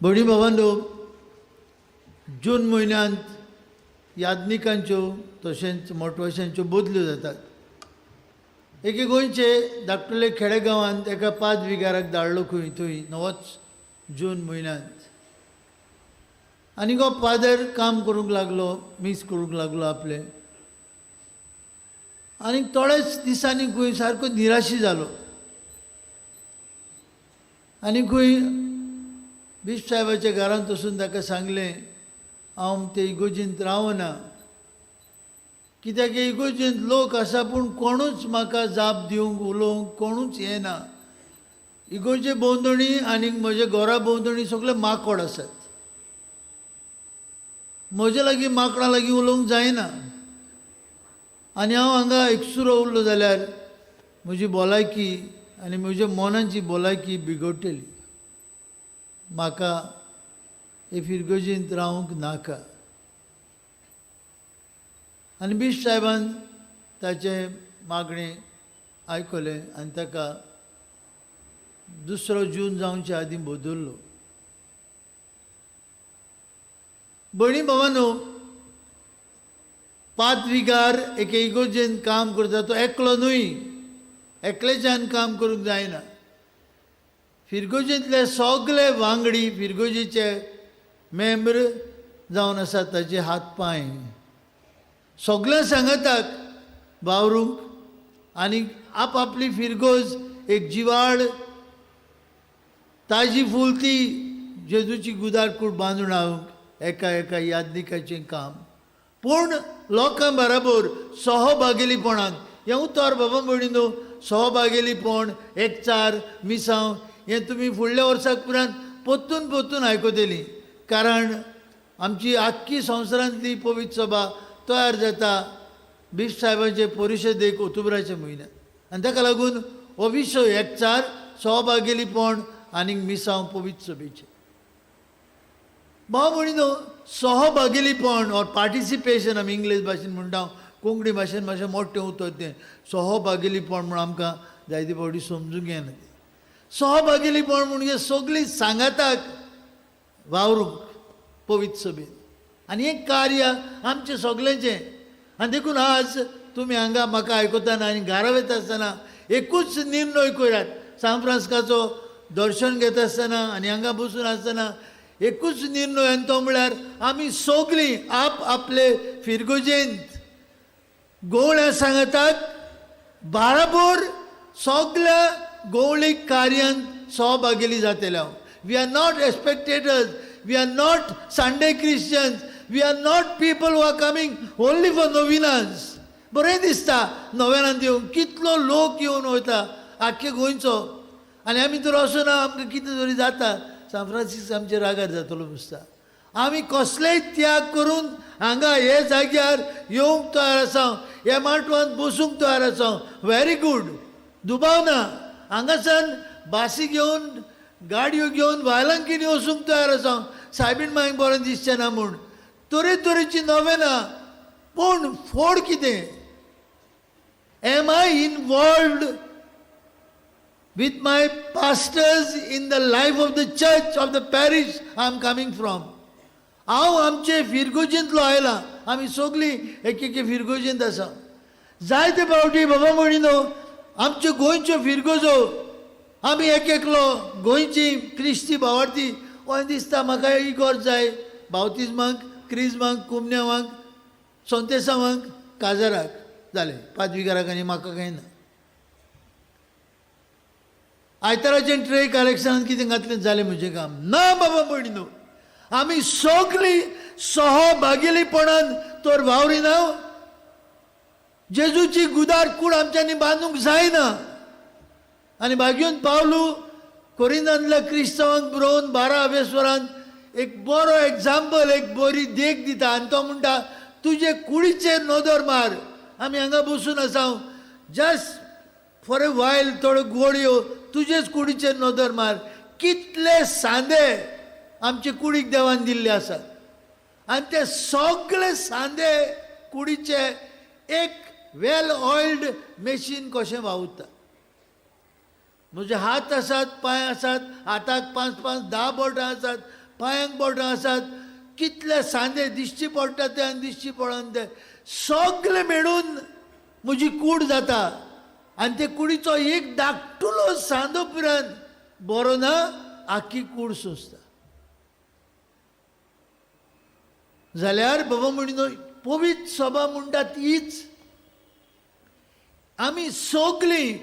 भणी भावांनो, जून म्हयन्यांत याज्ञिकांच्यो तशेंच मोटवाशांच्यो बदल्यो जातात. एके गोंयचे धाकटुले खेडेगांवांत एका 5 विगाराक धाडलो खंय थंय नवोच जून म्हयन्यांत. आनी हो फादर काम करूंक लागलो, मीस करूंक लागलो आपले. आनी थोडेच दिसांनी खंय सारको निराशी जालो. आनी खंय बिश्प साहेबाच्या घरांत वचून ताका सांगलें, हांव ते इगोर्जींत रावना, कित्याक इगोर्जींत लोक आसा पूण कोणूच म्हाका जाप दिवंक उलोवंक कोणूच येना. इगोर्जे भोंवतणी आनी म्हज्या घरा भोंवतणी सगळे माकड आसात. म्हजे लागीं माकडां लागीं उलोवंक जायना. आनी हांव हांगा एकसुरो उरलो जाल्यार म्हजी भलायकी आनी म्हज्या मनाची भलायकी बिगडटली. म्हाका इगोर्जींत रावंक नाका. आनी बिश्प साहेबान ताचें मागणें आयकलें आनी ताका 2 जून जावचे आदीं बदल्लो. भणी भावांनो, 5 विगार एके इगोर्जेंत काम करता तो एकलो न्हय, एकल्याच्यान काम करूंक जायना. फिरगोजेंतले सगळे वांगडी फिरगोजेचे मेंबर जावन आसात, ताचे हात पांय सगळ्या सांगाताक वावरूंक आनी आपआपली फिरगोज एक जिवाड ताजी फुलती जेजूची गुदारकूड बांदून हाडूंक एका एका याज्ञिकाचें काम. पूण लोकां बरोबर सहभागिलीपणान हें उतर बाबा भयणीनो, सहभागिलीपण, एकचार, मिसांव हें तुमी फुडल्या वर्साक पुरान पोत्तून पोत्तून आयकतलीं. कारण आमची आख्खी संवसारांतली पवित्र सभा तयार जाता बिश्प साहेबाचे परिशदेक ऑक्टोबराच्या म्हयन्यांत. आनी ताका लागून हो विशय एकचार, सहभागिलीपण आनी मिसांव पवित्र सभेचे. भाव भयणीनो, सहभागिलीपण ऑर पार्टिसिपेशन आमी इंग्लीश भाशेन म्हणटा, कोंकणी भाशेन मातशें मोठें उतर तें सहभागिलीपण म्हण आमकां जायते फावटी समजूंक येना. सहभागिलीपण म्हणजे सगळीं सांगाताक वावरूंक पवित्र सभेन. आनी हें कार्य आमचें सगळ्यांचें. आनी देखून आज तुमी हांगा म्हाका आयकतना आनी घरा वयता आसतना एकूच निर्णय करात. सान फ्रांसिस्काचो दर्शन घेता आसतना आनी हांगा बसून आसतना एकूच निर्णय, आनी तो म्हळ्यार आमी सगळीं आप आपले फिरगोजेंत गोवळ्या सांगाताक बराबर सगळ्या गोवळीक कार्यांत सहभागिली जातले. We are not spectators, we are not Sunday Christians, we are not people who are coming only for novenas. बरें दिसता नोवेनांत येवंक, कितलो लोक येवन वयता आख्खे गोंयचो. आनी आमी तर असो ना, आमकां कितें तरी जाता, सान फ्रांसीस आमचे रागार जातलो दिसता. आमी कसलेय त्याग करून हांगा हे जाग्यार येवंक तयार आसा, ह्या माटवांत बसूंक तयार आसा. व्हेरी गूड, दुबाव ना. हांगासान बासी घेवन गाडयो घेवन वायलांकीनी वचूंक तयार आसा. सायबीण मागीर बरें दिसचें ना म्हूण तरेतरेची नोवेना. पूण फोड कितें? Am I involved with my pastors in the life of the church of the parish I am coming from. हांव आमचे फिरगोजेंतलो आयलां. आमी सगळीं एक एक फिरगोजेंत आसा. जायते फावटी बाबा भयणीनो, आमच्यो गोंयच्यो फिरगोजो आमी एक एकलो गोंयची क्रिस्ती भावार्थी वय दिसता म्हाका इगोर जाय बावतिजमांक, क्रिजमांक, कुमन्यावांक, सोंतेसावांक, काजाराक जालें. 5 विगाराक आनी म्हाका कांय ना. आयताराचें ट्रे कलेक्शनान कितें घातलें जालें म्हजें काम ना. बाबा भयणीनो, आमी सगळीं सहभागिलीपणान तर वावरिना. जेजूची गुदार कूड आमच्यांनी बांदूंक जायना. आनी भाग्यून पावलू कोरिंदांतल्या क्रिस्तांवांक बरोवन 12व्या वरांत एक बरो एग्जाम्पल, एक बरी देख दिता. आनी तो म्हणटा, तुजे कुडीचेर नदर मार. आमी हांगा बसून आसा, जस्ट फॉर ए वायल थोड्यो गोडयो तुजेच कुडीचेर नदर मार. कितले सांदे आमचे कुडीक देवान दिल्ले आसात. आनी ते सगळे सांदे कुडीचे एक वेल ऑयल्ड मेशीन कशें वावुरता. म्हजे हात आसात, पांय आसात, हाताक 5-5, 10 बोटां आसात, पांयांक बोटां आसात, कितले सांदे दिश्टी पडटा ते आनी दिश्टी पडोन ते सगळे मेळून म्हजी कूड जाता. आनी ते कुडीचो एक धाकटुलो सांदो पुरान बरो ना, आख्खी कूड सोंसता. जाल्यार बाबा म्हणून पवित्र सभा म्हणटा तीच. आमी सगळीं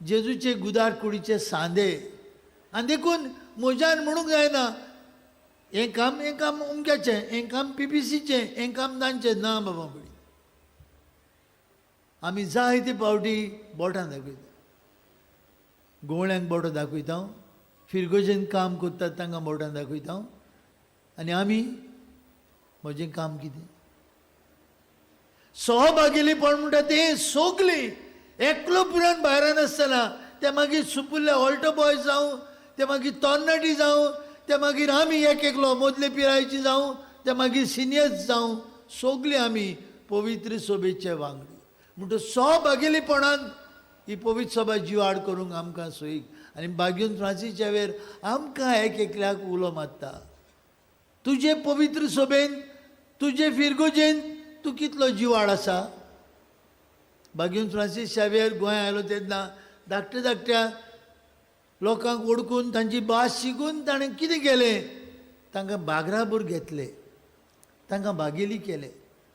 जेजूचे गुदार कुडीचे सांदे. आनी देखून म्हज्यान म्हणूंक जायना हें काम उमक्याचें, हें काम PPCचें, हें काम तांचें. ना बाबा म्हणी आमी जायते पावटी बोटां दाखयता. गोवळ्यांक बोटो दाखयता, फिरगोजेन काम करतात तांकां बोटां दाखयता. आनी आमी म्हजें काम कितें? सहभागिलीपण म्हणटा तें सगळीं एकलो पुरान भायरान आसतना ते मागीर सुपुल्ले ऑल्टो बॉय जावं, ते मागीर तरणाटी जावं, ते मागीर आमी एक एकलो मदले पिरायेची जावं, ते मागीर सिनियर्स जावं, सगळीं आमी पवित्र सभेचे वांगडी. म्हणटा सहभागिलीपणान ही पवित्र सभा जिवाड करूंक आमकां सोयीक. आनी बागेन फ्रांसीस झेवियर आमकां एक एकल्याक उलो मारता. तुजे पवित्र सभेन, तुजे फिरगोजेन तूं कितलो जिवाड आसा? बागेन फ्रांसीस झेवियर गोंय आयलो तेन्ना धाकट्या लोकांक ओळखून तांची भास शिकून ताणें कितें केलें? तांकां बागराबर घेतले, तांकां बागेली केले.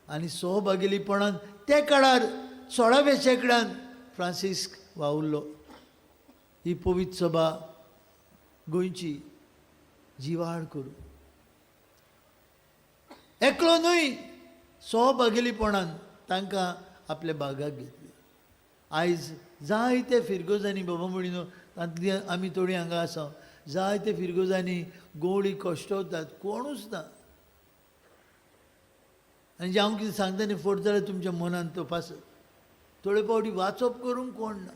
आनी सहभागिलीपणान ते काळार 16व्या शेंकड्यान फ्रांसीस वावुरलो. ही पवित्र सभा गोंयची जिवाड करूं. एकलो न्हय, सहभागिलीपणान तांकां आपल्या बागाक घेतले. आयज जायते फिरगोजांनी बाबा म्हणिनो तांतली आमी थोडी हांगा आसा, जायते फिरगोजांनी गोवळी कश्टवतात, कोणूच ना. आनी जे हांव कितें सांगता न्ही फट जाल्यार तुमच्या मनान तपासत. थोडे फावटी वाचप करूंक कोण ना,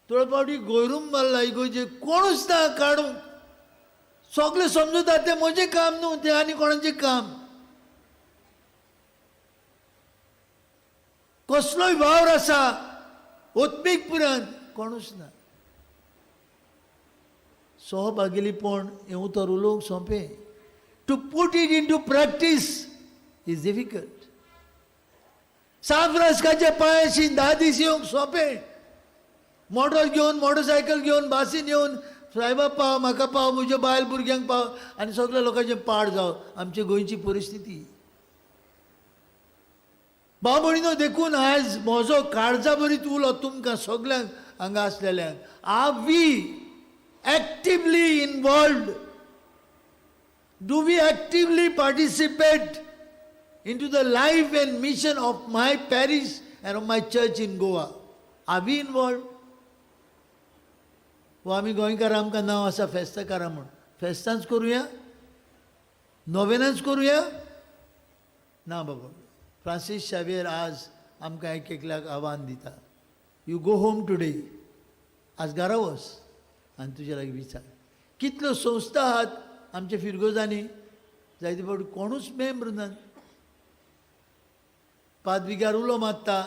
थोडे फावटी गोयरूम मारला इगोजे कोणूच ना काडूंक. सगळे समजतात तें म्हजें काम न्हू, तें आनी कोणाचें काम. कसलोय वावर आसा ओत्मीक पुरान कोणूच ना. सहभागिलीपण हें उतर उलोवंक सोंपें. To put it into practice is difficult. सांफ्रांसिस्काच्या पांयाशी 10 दीस येवंक सोंपें. मोटर घेवन, मोटरसायकल घेवन, बासीन येवन सायबा पाव, म्हाका पाव, म्हज्या बायल भुरग्यांक पाव, आनी सगळ्या लोकांचें पाड जावं. आमचे गोंयची परिस्थिती. भाव भयणीनो, देखून आज म्हजो काळजा भरीत उलो तुमकां सगळ्यांक हांगा आसलेल्यांक. Are we actively involved? Do we actively participate into the life and mission of my parish and of my church in Goa? Are we involved? वो आमी गोंयकार आमकां नांव आसा फेस्ताकारां म्हूण. फेस्तांच करुया? नोवेनांच करुया? ना बाबा. फ्रांसीस झेवियर आज आमकां एक एकल्याक आव्हान दिता. You go home today. आज घरा वच आनी तुजे लागीं विचार. कितल्यो संस्था आहात आमच्या फिरगोजांनी, जायते फावटी कोणूच मेंबर नात. पादविकार उलो मारता,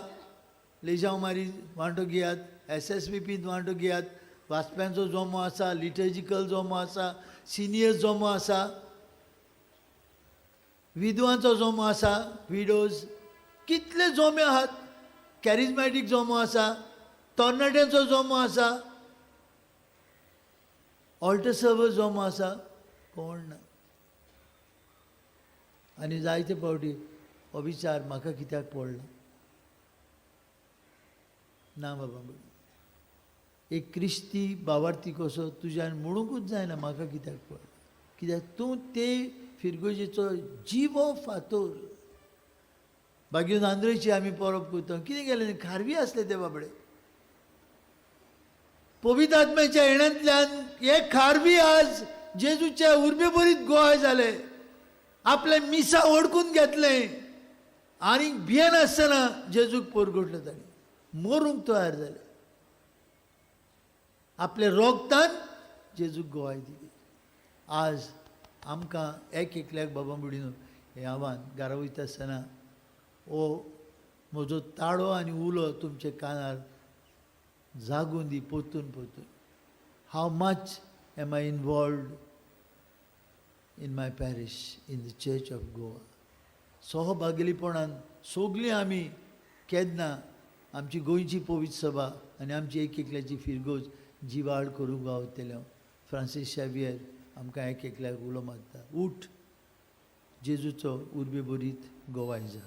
लेजांवमारी वांटो घेयात, SSVPंत वांटो घेयात, वाचप्यांचो जोमो आसा, लिटर्जिकल जोमो आसा, सिनियर जोमो आसा, विधवांचो जोमो आसा, विडोज. कितले जोमे आहात. कॅरिझमॅटीक जोमो आसा, तरणाट्यांचो जोमो आसा, ऑल्टर सर्वर जोमो आसा, कोण ना. आनी जायते फावटी हो विचार म्हाका कित्याक पडला? ना बाबा. एक क्रिस्ती भावार्थी कसो तुज्यान म्हणूंकूच जायना म्हाका कित्याक पडला. कित्याक तूं ते फिरगोजेचो जिवो फातोर. बागेन आंद्रेची आमी परब करता. कितें केलें? खारवी आसले ते बाबडे. पवित्र आत्म्याच्या येण्यांतल्यान एक खारवी आज जेजूच्या उर्बेभरीत गोंय जाले. आपले मिसा ओळखून घेतले आनी भियेन आसतना जेजूक परगटलो. ताणें मरूंक तयार जाले. आपले रोगतान जेजूक गोवाय दिली. आज आमकां एक एकल्याक बाबा बुडीनो हें आव्हान घरा वयता आसतना हो म्हजो ताळो आनी उलो तुमच्या कानार जागून दी. पोतून how much am I involved in my parish, in the church of Goa. सहभागिलीपणान सगळीं आमी केन्ना आमची गोंयची पवित्र सभा आनी आमची एक एकल्याची फिरगोज जिवाळ करूंक गावतल्यो फ्रांसीस शॅवियर आमकां एक एकल्याक उलो मारता, उठ जेजूचो उर्बेभरीत गोवाय जा.